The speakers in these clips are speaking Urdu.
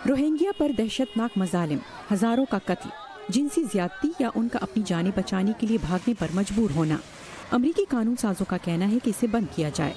روہنگیا پر دہشتناک مظالم، ہزاروں کا قتل، جنسی زیادتی یا ان کا اپنی جانیں بچانے کے لیے بھاگنے پر مجبور ہونا۔ امریکی قانون سازوں کا کہنا ہے کہ اسے بند کیا جائے۔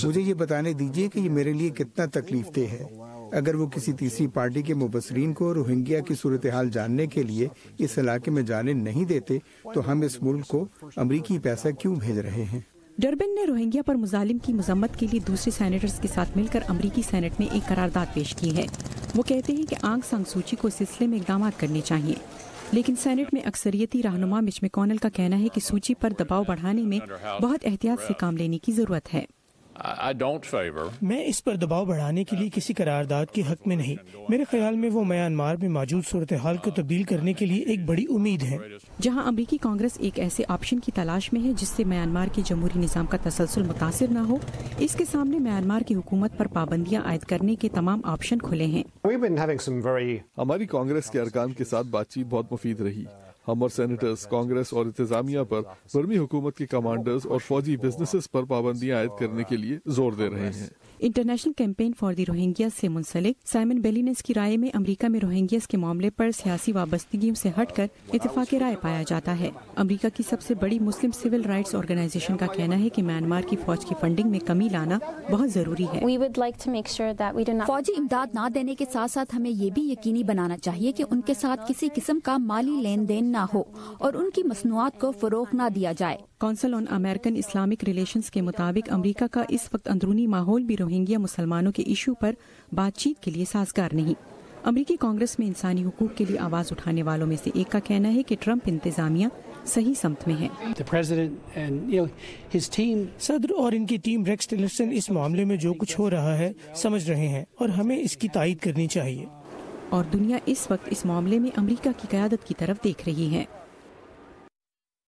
مجھے یہ بتانے دیجیے کہ یہ میرے لیے کتنا تکلیف دہ ہے۔ اگر وہ کسی تیسری پارٹی کے مبصرین کو روہنگیا کی صورتحال جاننے کے لیے اس علاقے میں جانے نہیں دیتے تو ہم اس ملک کو امریکی پیسہ کیوں بھیج رہے ہیں؟ ڈربن نے روہنگیا پر مظالم کی مذمت کے لیے دوسرے سینیٹرز کے ساتھ مل کر امریکی سینٹ میں ایک قرارداد پیش کی ہے۔ وہ کہتے ہیں کہ آنگ سان سوچی کو اس سلسلے میں اقدامات کرنے چاہیے، لیکن سینٹ میں اکثریتی رہنما مچ میکونل کا کہنا ہے کہ سوچی پر دباؤ بڑھانے میں بہت احتیاط سے کام لینے کی ضرورت ہے۔ میں اس پر دباؤ بڑھانے کے لیے کسی قرارداد کے حق میں نہیں۔ میرے خیال میں وہ میانمار میں موجود صورتحال کو تبدیل کرنے کے لیے ایک بڑی امید ہے۔ جہاں امریکی کانگریس ایک ایسے آپشن کی تلاش میں ہے جس سے میانمار کے جمہوری نظام کا تسلسل متاثر نہ ہو، اس کے سامنے میانمار کی حکومت پر پابندیاں عائد کرنے کے تمام آپشن کھلے ہیں۔ ہماری کانگریس کے ارکان کے ساتھ بات چیت بہت مفید رہی۔ ہم اور سینیٹرز، کانگریس اور انتظامیہ پر برمی حکومت کے کمانڈرز اور فوجی بزنسز پر پابندیاں عائد کرنے کے لیے زور دے رہے ہیں۔ انٹرنیشنل کیمپین فار دی روہنگیاز سے منسلک سائمن بیلینس کی رائے میں امریکہ میں روہنگیاز کے معاملے پر سیاسی وابستگیوں سے ہٹ کر اتفاق رائے پایا جاتا ہے۔ امریکہ کی سب سے بڑی مسلم سول رائٹس آرگنائزیشن کا کہنا ہے کہ میانمار کی فوج کی فنڈنگ میں کمی لانا بہت ضروری ہے۔ فوجی امداد نہ دینے کے ساتھ ساتھ ہمیں یہ بھی یقینی بنانا چاہیے کہ ان کے ساتھ کسی قسم کا مالی لین دین نہ ہو اور ان کی مصنوعات کو فروغ نہ دیا جائے۔ کونسل آن امریکن اسلامک ریلیشنز کے مطابق امریکہ کا اس وقت اندرونی ماحول بھی روہنگیا مسلمانوں کے ایشو پر بات چیت کے لیے سازگار نہیں۔ امریکی کانگریس میں انسانی حقوق کے لیے آواز اٹھانے والوں میں سے ایک کا کہنا ہے کہ ٹرمپ انتظامیہ صحیح سمت میں ہے۔ صدر اور ان کی ٹیم ریکس ٹیلرسن اس معاملے میں جو کچھ ہو رہا ہے سمجھ رہے ہیں اور ہمیں اس کی تائید کرنی چاہیے۔ اور دنیا اس وقت اس معاملے میں امریکہ کی قیادت کی طرف دیکھ رہی ہے۔